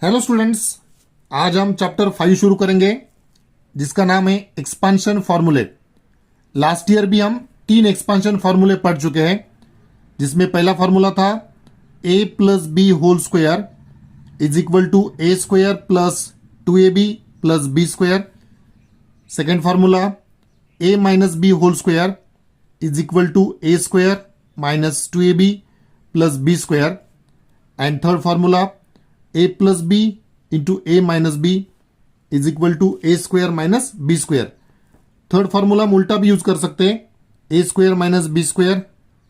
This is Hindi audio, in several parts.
हेलो स्टूडेंट्स, आज हम चैप्टर 5 शुरू करेंगे जिसका नाम है एक्सपांशन फॉर्मूले। लास्ट ईयर भी हम 3 एक्सपांशन फॉर्मूले पढ़ चुके हैं, जिसमें पहला फॉर्मूला था a plus b whole square is equal to a square plus 2ab plus b square. Second formula a minus b whole square is equal to a square minus 2ab plus b square. And third formula a plus b into a minus b is equal to a square minus b square. Third formula हम उल्टा भी यूज कर सकते हैं, a square minus b square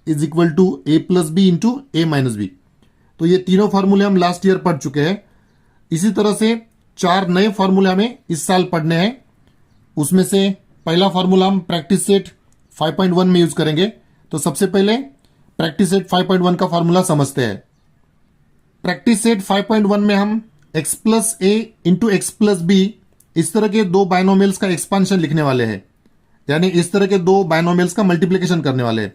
is equal to A plus b into a minus B. तो ये तीनों फॉर्मूले हम लास्ट ईयर पढ़ चुके हैं। इसी तरह से 4 नए फॉर्मूले हमें इस साल पढ़ने हैं। उसमें से पहला फॉर्मूला हम प्रैक्टिस सेट 5.1 में यूज करेंगे। तो सबसे पहले प्रैक्टिस सेट 5.1 का फॉर्मूला समझते हैं। प्रैक्टिस सेट 5.1 में हम x plus a into x plus B इस तरह के दो बायनोमियल्स का एक्सपांशन लिखने वाले हैं, यानी इस तरह के दो बायनोमियल्स का मल्टीप्लिकेशन करने वाले हैं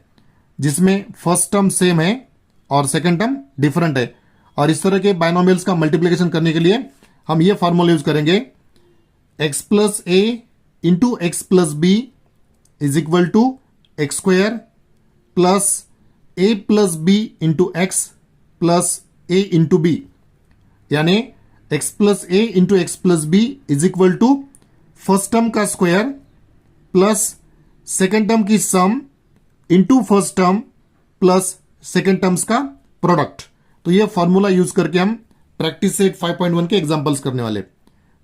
जिसमें फर्स्ट टर्म सेम है और सेकंड टर्म डिफरेंट है। और इस तरह के बायनोमियल्स का मल्टीप्लिकेशन करने के लिए हम ये फॉर्मूला यूज करेंगे, x plus a into x plus b is equal to x square plus a plus b into x plus a into b, यानी x plus a into x plus b is equal to first term का स्क्वायर प्लस सेकेंड टर्म की sum into first term plus second terms का प्रोडक्ट। तो ये फॉर्मूला यूज करके हम प्रैक्टिस सेट 5.1 के एग्जांपल्स करने वाले।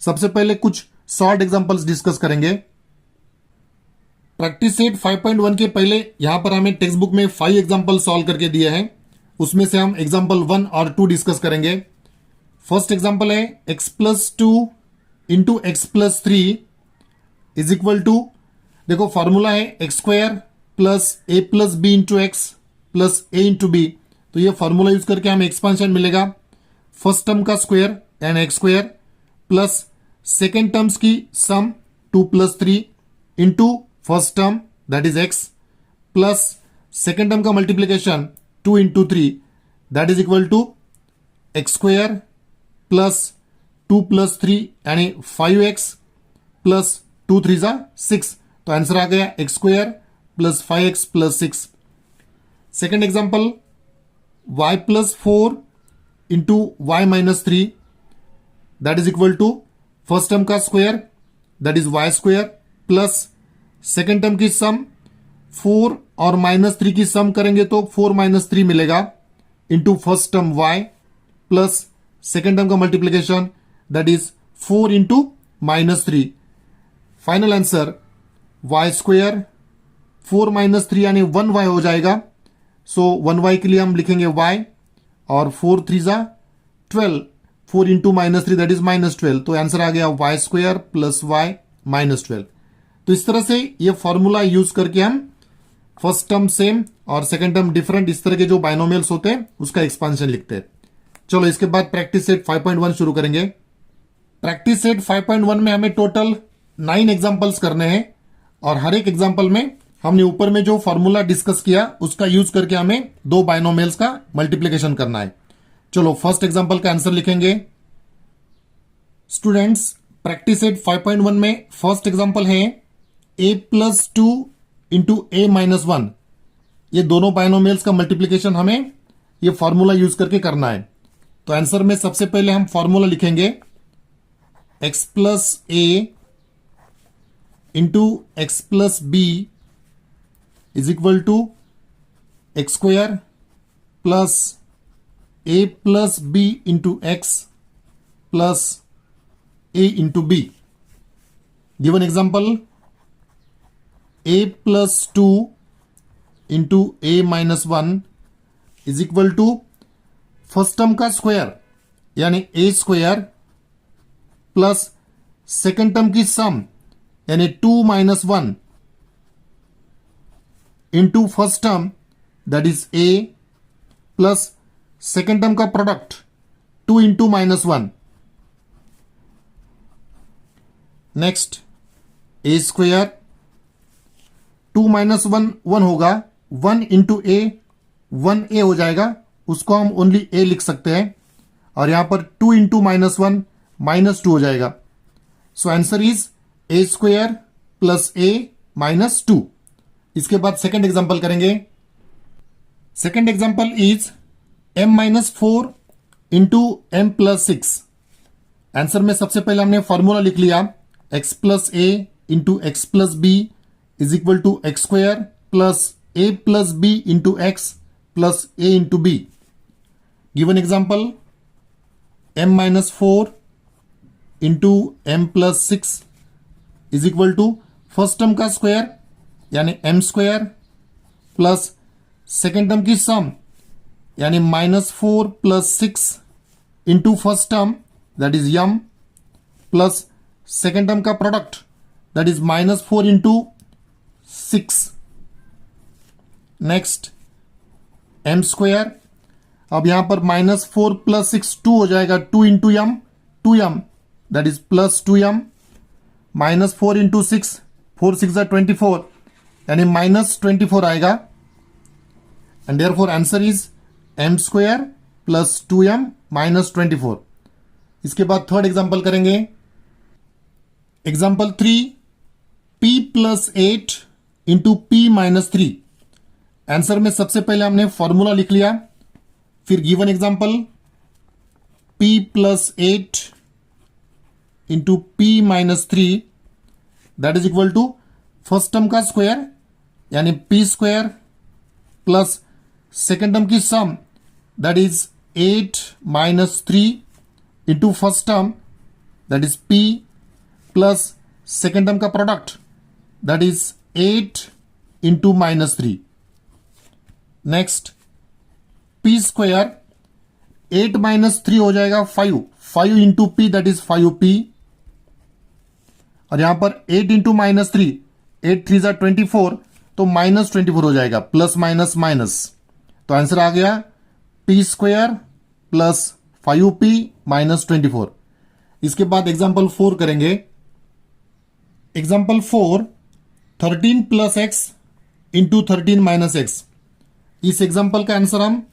सबसे पहले कुछ शॉर्ट एग्जांपल्स डिस्कस करेंगे। प्रैक्टिस सेट 5.1 के पहले यहां पर हमें टेक्स्ट बुक में 5 एग्जांपल सॉल्व करके दिए हैं, उसमें से हम एग्जांपल 1 और 2 डिस्कस करेंगे। फर्स्ट एग्जांपल है x plus 2 into x plus 3 is equal to, देखो फॉर्मूला है x square plus a plus b into x plus a into b. तो ये फॉर्मूला यूज करके हमें एक्सपांशन मिलेगा फर्स्ट टर्म का square and x square plus second terms की sum 2 plus 3 into first term that is x plus second term का multiplication 2 into 3 that is equal to x square plus 2 plus 3 यानी 5x प्लस 2 3 जा 6। तो आंसर आ गया x square plus 5x plus 6। Second example y plus 4 into y minus 3 that is equal to first term का square that is y square plus second term की सम 4 और माइनस 3 की सम करेंगे तो 4 माइनस 3 मिलेगा into first term y plus second term का multiplication that is 4 into minus 3। Final answer y square 4 minus 3 यानी 1y हो जाएगा। सो 1y के लिए हम लिखेंगे y और 4 3 जा 12, 4 into minus 3 that is minus 12। तो आंसर आ गया y square plus y minus 12। तो इस तरह से ये फॉर्मूला यूज करके हम फर्स्ट टर्म सेम और सेकेंड टर्म डिफरेंट इस तरह के जो बायनोमियल्स होते हैं उसका एक्सपांशन लिखते हैं। चलो इसके बाद प्रैक्टिस सेट 5.1 शुरू करेंगे। प्रैक्टिस सेट 5.1 में हमें टोटल 9 एग्जांपल्स करने हैं और हर एक एग्जांपल में हमने ऊपर में जो फॉर्मूला डिस्कस किया उसका यूज करके हमें दो बायनोमियल्स का मल्टीप्लिकेशन करना है। चलो फर्स्ट एग्जांपल का आंसर लिखेंगे। स्टूडेंट्स, प्रैक्टिस सेट 5.1 में फर्स्ट एग्जांपल है a plus 2 into a minus 1। ये दोनों बायनोमियल्स का मल्टीप्लिकेशन हमें ये फॉर्मूला यूज करके करना है। तो आंसर में सबसे पहले हम फॉर्मूला लिखेंगे x plus a into x plus b is equal to x square plus a plus b into x plus a into b. Given example a plus 2 into a minus 1 is equal to first term का स्क्वायर यानी a square plus second term की सम यानी 2 minus 1 into first term that is a plus second term का प्रोडक्ट 2 इंटू माइनस 1। नेक्स्ट ए स्क्वायर 2 माइनस 1 1 होगा, 1 इंटू ए 1a हो जाएगा, उसको हम ओनली a लिख सकते हैं और यहां पर 2 इंटू -1 -2 हो जाएगा. So answer is a square plus a -2. इसके बाद सेकेंड एग्जाम्पल करेंगे. Second example is m-4 into m+6. Answer में सबसे पहले हमने फॉर्मूला लिख लिया x plus a into x plus b is equal to x square plus a plus b into x plus a into b. Given example m-4 into m+6 is equal to first term का स्क्वायर यानी m square plus second term की सम यानी -4 plus 6 into first term that is m plus second term का product that is -4 into 6. Next m square. अब यहां पर -4 प्लस 6 2 हो जाएगा. 2 into m 2m that is plus 2m -4 into 6 4 6 24 यानी -24 आएगा. And therefore answer is m square plus 2m -24. इसके बाद थर्ड एग्जांपल करेंगे. Example 3 p plus 8 into p -3. Answer में सबसे पहले हमने फॉर्मूला लिख लिया. फिर given example p plus 8 into p -3 that is equal to first term का स्क्वायर यानी p square plus second term की sum that is 8 -3 into first term that is p plus second term का product that is 8 into -3. Next p square 8 -3 हो जाएगा 5 into p that is 5p. और यहां पर 8 इंटू -3 8 3 24 तो -24 हो जाएगा प्लस माइनस माइनस. तो आंसर आ गया p स्क्वायर प्लस 5p -24. इसके बाद एग्जांपल 4 करेंगे. Example 4 13 plus x into 13 minus x. इस एग्जांपल का आंसर हम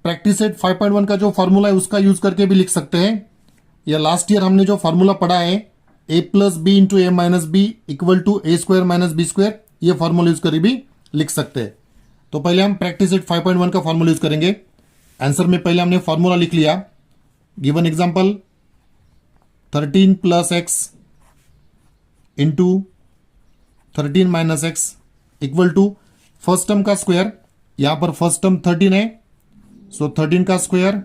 प्रैक्टिस सेट 5.1 का जो फॉर्मूला है उसका यूज करके भी लिख सकते हैं, या लास्ट ईयर हमने जो फॉर्मूला पढ़ा है a plus b into a minus b equal to a square minus b square, ये फॉर्मूला यूज करके भी लिख सकते हैं. तो पहले हम प्रैक्टिस सेट 5.1 का फॉर्मूला यूज करेंगे. आंसर में पहले हमने फॉर्मूला लिख लिया. Given example 13 plus x into 13 minus x equal to first term का स्क्वायर, यहां पर फर्स्ट टर्म 13 है सो 13 का स्क्वायर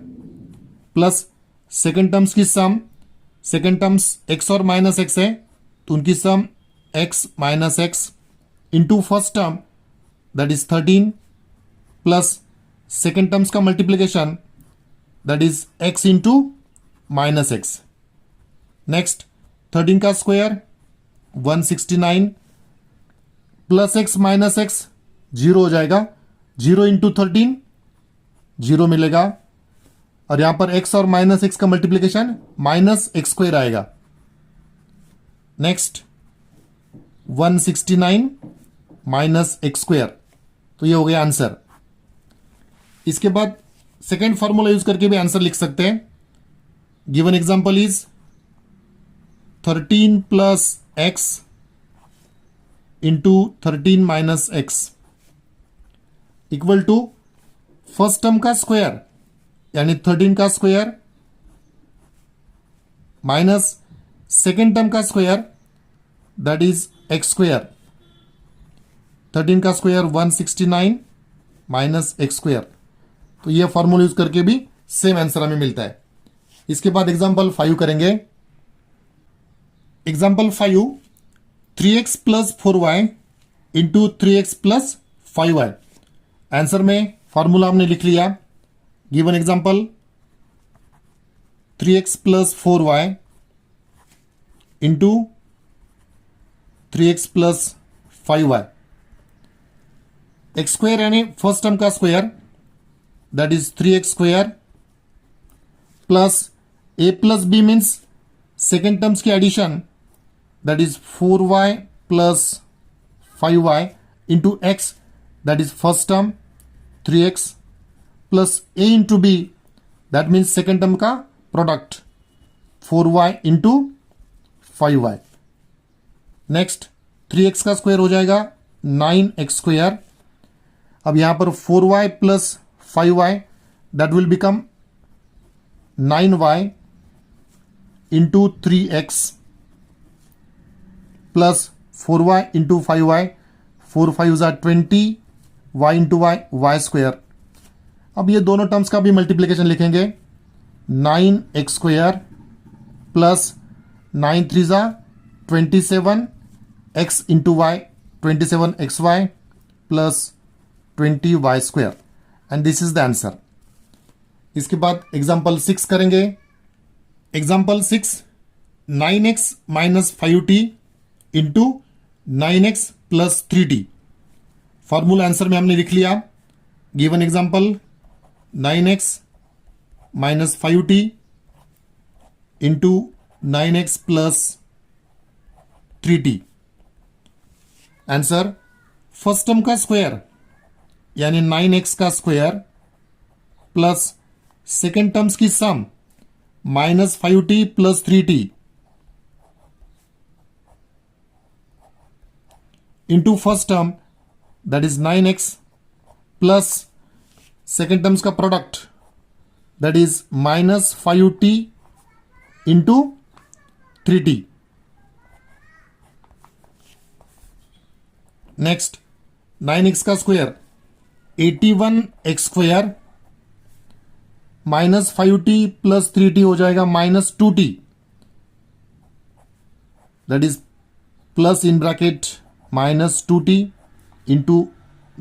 प्लस सेकेंड टर्म्स की सम. सेकेंड टर्म्स एक्स और माइनस एक्स है तो उनकी sum x minus x into first term that is 13 plus second terms का multiplication that is x into minus x. Next 13 का square 169 plus x minus x 0 हो जाएगा. 0 इंटू 13 0 मिलेगा. और यहां पर x और माइनस एक्स का मल्टीप्लीकेशन माइनस एक्स स्क्वायर आएगा. नेक्स्ट 169 माइनस एक्स स्क्वायर, तो ये हो गया आंसर. इसके बाद सेकेंड फॉर्मूला यूज करके भी आंसर लिख सकते हैं. Given example is 13 plus x into 13 minus x equal to first term का स्क्वायर यानी 13 का स्क्वायर माइनस सेकेंड टर्म का square that is x square. 13 का स्क्वायर 169 माइनस एक्स स्क्वायर. तो ये फॉर्मूला यूज करके भी सेम आंसर हमें मिलता है. इसके बाद एग्जांपल 5 करेंगे. Example 5 3x plus 4y into 3x plus 5y. Answer में फॉर्मूला हमने लिख लिया. Given example 3x plus 4y into 3x plus 5y. X square यानी फर्स्ट टर्म का square that is 3x square plus a plus b means second terms की addition that is 4y plus 5y into x that is first term 3x plus a into b that means second term का product 4y into 5y। Next 3x का स्क्वायर हो जाएगा 9x स्क्वायर। अब यहां पर 4y plus 5y that will become 9y into 3x plus 4y into 5y, 4 5 ज़ा 20, y इंटू y स्क्वायर। अब ये दोनों टर्म्स का भी मल्टीप्लीकेशन लिखेंगे 9x स्क्वायर प्लस 9 3 ज़ा 27 x इंटू y 27xy plus 20y square and this is the answer. इसके बाद एग्जाम्पल 6 करेंगे। Example 6 9x minus 5t into 9x plus 3t। Formula answer में हमने लिख लिया। Given example 9x minus 5t into 9x plus 3t। Answer first term का स्क्वायर यानी 9x का स्क्वायर प्लस सेकेंड टर्म्स की sum minus 5t plus 3t into first term that is 9x plus second terms का product that is minus 5t into 3t। Next 9x का square 81x square minus 5t plus 3t हो जाएगा minus 2t that is plus in bracket minus 2t into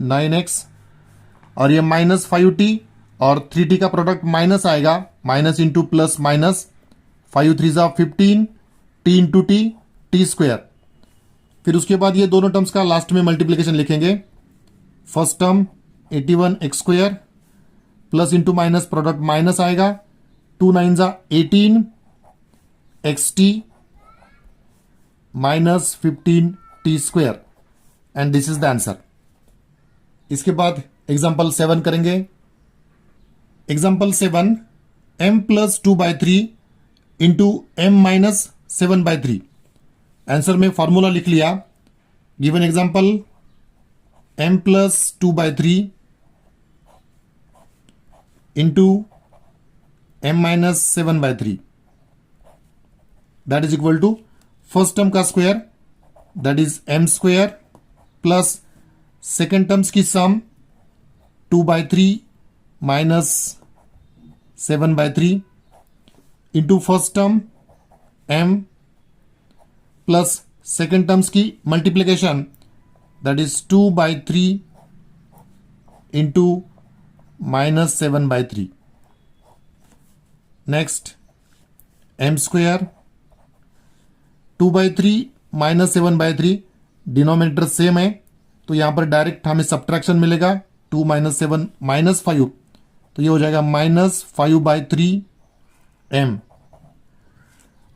9x और ये माइनस 5t और 3t का प्रोडक्ट माइनस आएगा माइनस इंटू प्लस माइनस 5 3 ज़ा 15 t इंटू t स्क्वायर। फिर उसके बाद ये दोनों टर्म्स का लास्ट में मल्टीप्लीकेशन लिखेंगे। First term 81x square plus into minus product minus आएगा 2 9 ज़ा 18 xt minus 15t square and this is the answer. इसके बाद एग्जाम्पल 7 करेंगे। Example 7 m plus 2/3 into m minus 7/3। Answer में फॉर्मूला लिख लिया। Given example m plus 2/3 into m minus 7/3 that is equal to first term का square that is m square plus second terms की sum 2/3 minus 7/3 into first term m plus second terms की multiplication that is 2/3 into minus 7/3। Next m square 2/3 minus 7/3 denominator same है तो यहां पर डायरेक्ट हमें सब्ट्रैक्शन मिलेगा 2 माइनस 7 माइनस 5 तो ये हो जाएगा माइनस 5/3 m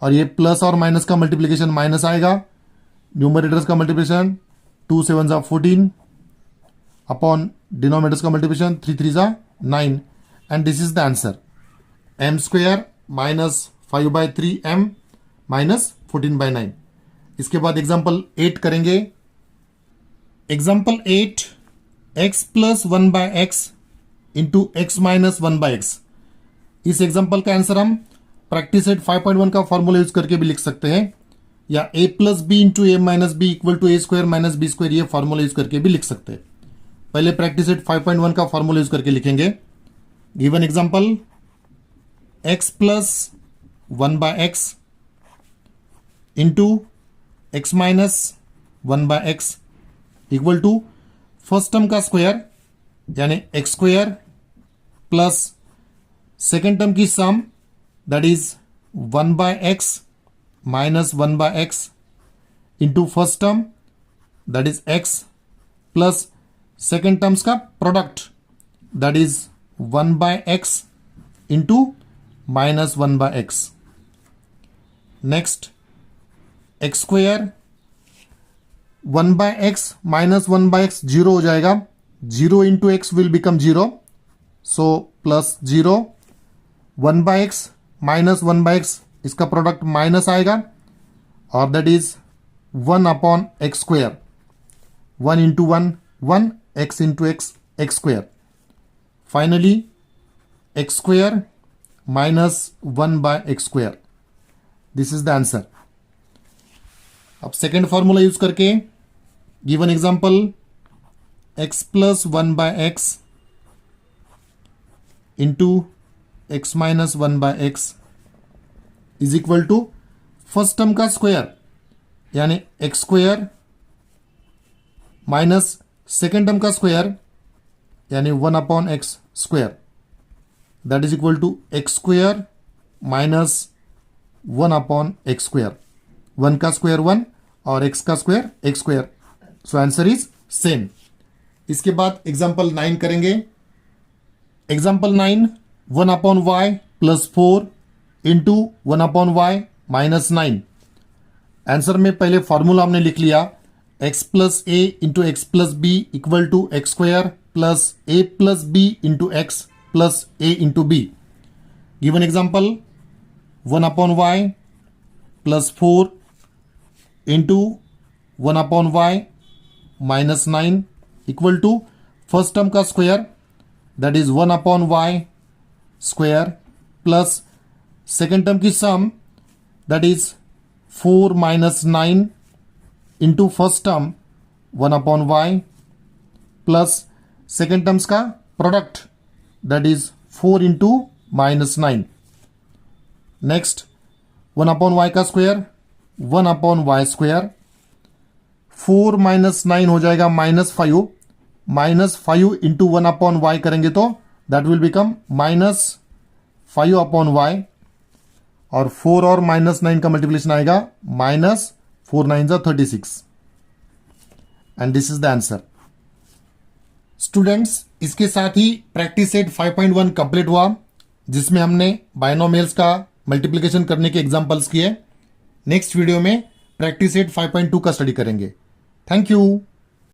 और ये प्लस और माइनस का मल्टीप्लीकेशन माइनस आएगा। न्यूमरेटर्स का मल्टीप्लीकेशन 2 7 ज़ा 14 अपॉन डिनोमिनेटर्स का मल्टीप्लीकेशन 3 3 ज़ा 9 and this is the answer. m square minus 5/3 m minus 14/9। इसके बाद एग्जाम्पल 8 करेंगे। Example 8 x plus 1/x into x minus 1/x। इस एग्जाम्पल का आंसर हम प्रैक्टिस सेट 5.1 का फॉर्मूला यूज करके भी लिख सकते हैं या a plus b into a minus b equal to a square minus b square ये फॉर्मूला यूज करके भी लिख सकते हैं। पहले प्रैक्टिस सेट 5.1 का फॉर्मूला यूज करके लिखेंगे। Given example x plus 1/x into x minus 1/x equal to first term का स्क्वायर यानी x square plus second term की sum that is 1/x minus 1/x into first term that is x plus second terms का product that is 1/x into minus 1/x। Next x square 1/x minus 1/x 0 हो जाएगा 0 into x will become 0 so plus 0 1/x minus 1/x, इसका प्रोडक्ट माइनस आएगा और that is 1/x²। 1 into 1 1, x into x x²। Finally x² minus 1/x²। This is the answer. अब सेकेंड फॉर्मूला यूज करके given example x plus 1/x into x minus 1/x is equal to first term का स्क्वायर यानी x² माइनस सेकेंड टर्म का स्क्वायर यानी 1/x²। That is equal to x² minus 1/x²। 1 का स्क्वायर 1 और x का square x²। So answer is same. इसके बाद एग्जांपल 9 करेंगे। Example 9 1/y plus 4 into 1/y minus 9। Answer में पहले फॉर्मूला हमने लिख लिया x plus a into x plus b equal to x² plus a plus b into x plus a into b. Given example 1/y plus 4 into 1/y minus 9 equal to first term का square that is 1/y² plus second term की sum that is 4 minus 9 into first term 1/y plus second terms का product that is 4 into minus 9। Next 1/y का स्क्वायर 1/y²। 4 माइनस 9 हो जाएगा -5। -5 इंटू 1/y करेंगे तो दैट विल बिकम -5/y और 4 और -9 का मल्टीप्लिकेशन आएगा -4 9 36 and this is the answer. Students, इसके साथ ही प्रैक्टिस सेट 5.1 कंप्लीट हुआ जिसमें हमने बायनोमियल्स का मल्टीप्लिकेशन करने के एग्जांपल्स किए। नेक्स्ट वीडियो में प्रैक्टिस सेट 5.2 का स्टडी करेंगे। Thank you.